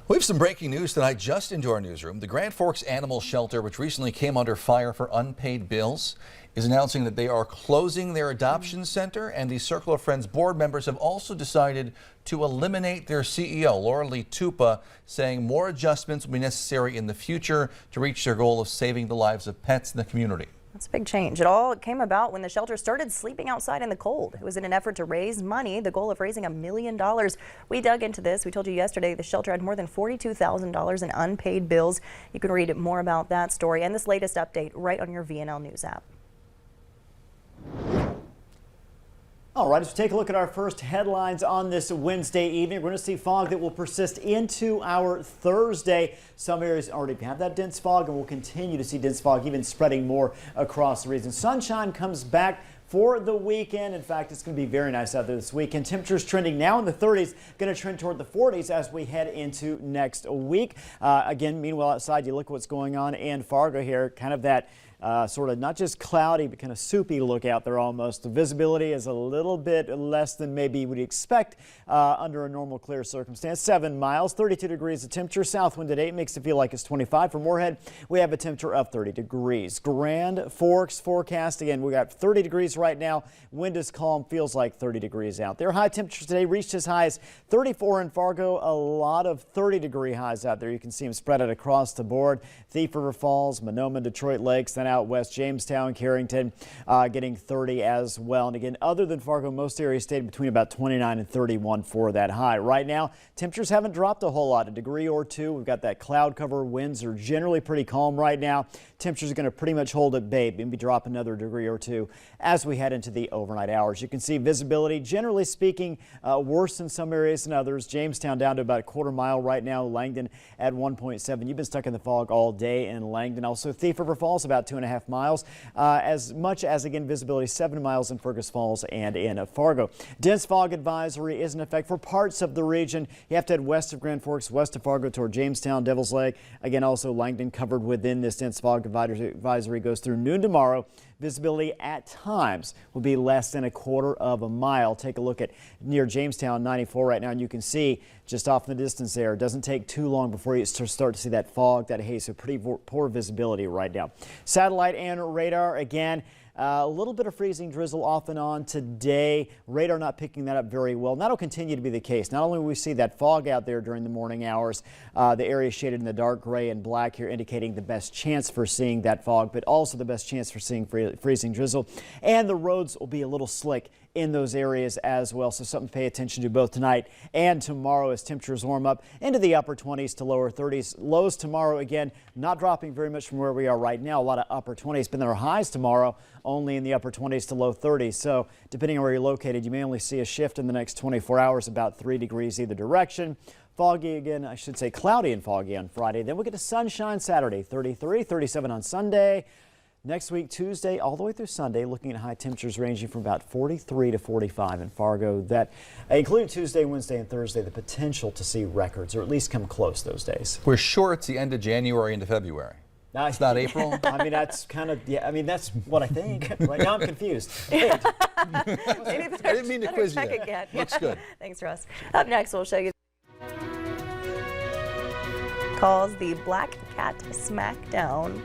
We have some breaking news tonight just into our newsroom. The Grand Forks Animal Shelter, which recently came under fire for unpaid bills, is announcing that they are closing their adoption center, and the Circle of Friends board members have also decided to eliminate their CEO, Laura Lee Tupa, saying more adjustments will be necessary in the future to reach their goal of saving the lives of pets in the community. That's a big change. It all came about when the shelter started sleeping outside in the cold. It was in an effort to raise money, the goal of raising $1 million. We dug into this. We told you yesterday the shelter had more than $42,000 in unpaid bills. You can read more about that story and this latest update right on your VNL News app. All right, let's take a look at our first headlines on this Wednesday evening. We're going to see fog that will persist into our Thursday. Some areas already have that dense fog, and we'll continue to see dense fog even spreading more across the region. Sunshine comes back for the weekend. In fact, it's going to be very nice out there this weekend. Temperatures trending now in the 30s, going to trend toward the 40s as we head into next week. Again, meanwhile, outside, you look at what's going on in Fargo here, kind of that sort of not just cloudy, but kind of soupy look out there almost. The visibility is a little bit less than maybe you would expect under a normal clear circumstance. 7 miles, 32 degrees of temperature. South wind at 8 makes it feel like it's 25. For Moorhead, we have a temperature of 30 degrees. Grand Forks forecast, again, we got 30 degrees right now. Wind is calm, feels like 30 degrees out there. High temperatures today reached as high as 34 in Fargo. A lot of 30-degree highs out there. You can see them spread out across the board. Thief River Falls, Monoma, Detroit Lakes, then out west, Jamestown, Carrington getting 30 as well. And again, other than Fargo, most areas stayed between about 29 and 31 for that high. Right now, temperatures haven't dropped a whole lot, a degree or two. We've got that cloud cover. Winds are generally pretty calm right now. Temperatures are going to pretty much hold at bay, maybe drop another degree or two as we head into the overnight hours. You can see visibility, generally speaking, worse in some areas than others. Jamestown down to about a quarter mile right now. Langdon at 1.7. You've been stuck in the fog all day in Langdon. Also, Thief River Falls about 2.5 miles. As much as, again, visibility 7 miles in Fergus Falls and in Fargo. Dense fog advisory is in effect for parts of the region. You have to head west of Grand Forks, west of Fargo toward Jamestown, Devil's Lake. Again, also Langdon covered within this dense fog advisory goes through noon tomorrow. Visibility at times will be less than a quarter of a mile. Take a look at near Jamestown 94 right now, and you can see just off in the distance there, it doesn't take too long before you start to see that fog, that haze. So pretty poor visibility right now. Satellite and radar, again, a little bit of freezing drizzle off and on today. Radar not picking that up very well. And that'll continue to be the case. Not only will we see that fog out there during the morning hours, the area shaded in the dark gray and black here indicating the best chance for seeing that fog, but also the best chance for seeing freezing drizzle. And the roads will be a little slick in those areas as well. So something to pay attention to both tonight and tomorrow as temperatures warm up into the upper 20s to lower 30s. Lows tomorrow, again, not dropping very much from where we are right now. A lot of upper 20s, but then our highs tomorrow only in the upper 20s to low 30s. So depending on where you're located, you may only see a shift in the next 24 hours, about 3 degrees either direction. Foggy again, I should say cloudy and foggy on Friday. Then we get to sunshine Saturday, 33, 37 on Sunday. Next week, Tuesday, all the way through Sunday, looking at high temperatures ranging from about 43 to 45 in Fargo. That, including Tuesday, Wednesday, and Thursday, the potential to see records, or at least come close those days. We're sure it's the end of January into February. It's not April? I mean, that's kind of, yeah, I mean, that's what I think. Right now I'm confused. I didn't mean to quiz you. Looks good. Thanks, Russ. Up next, we'll show you calls the Black Cat Smackdown.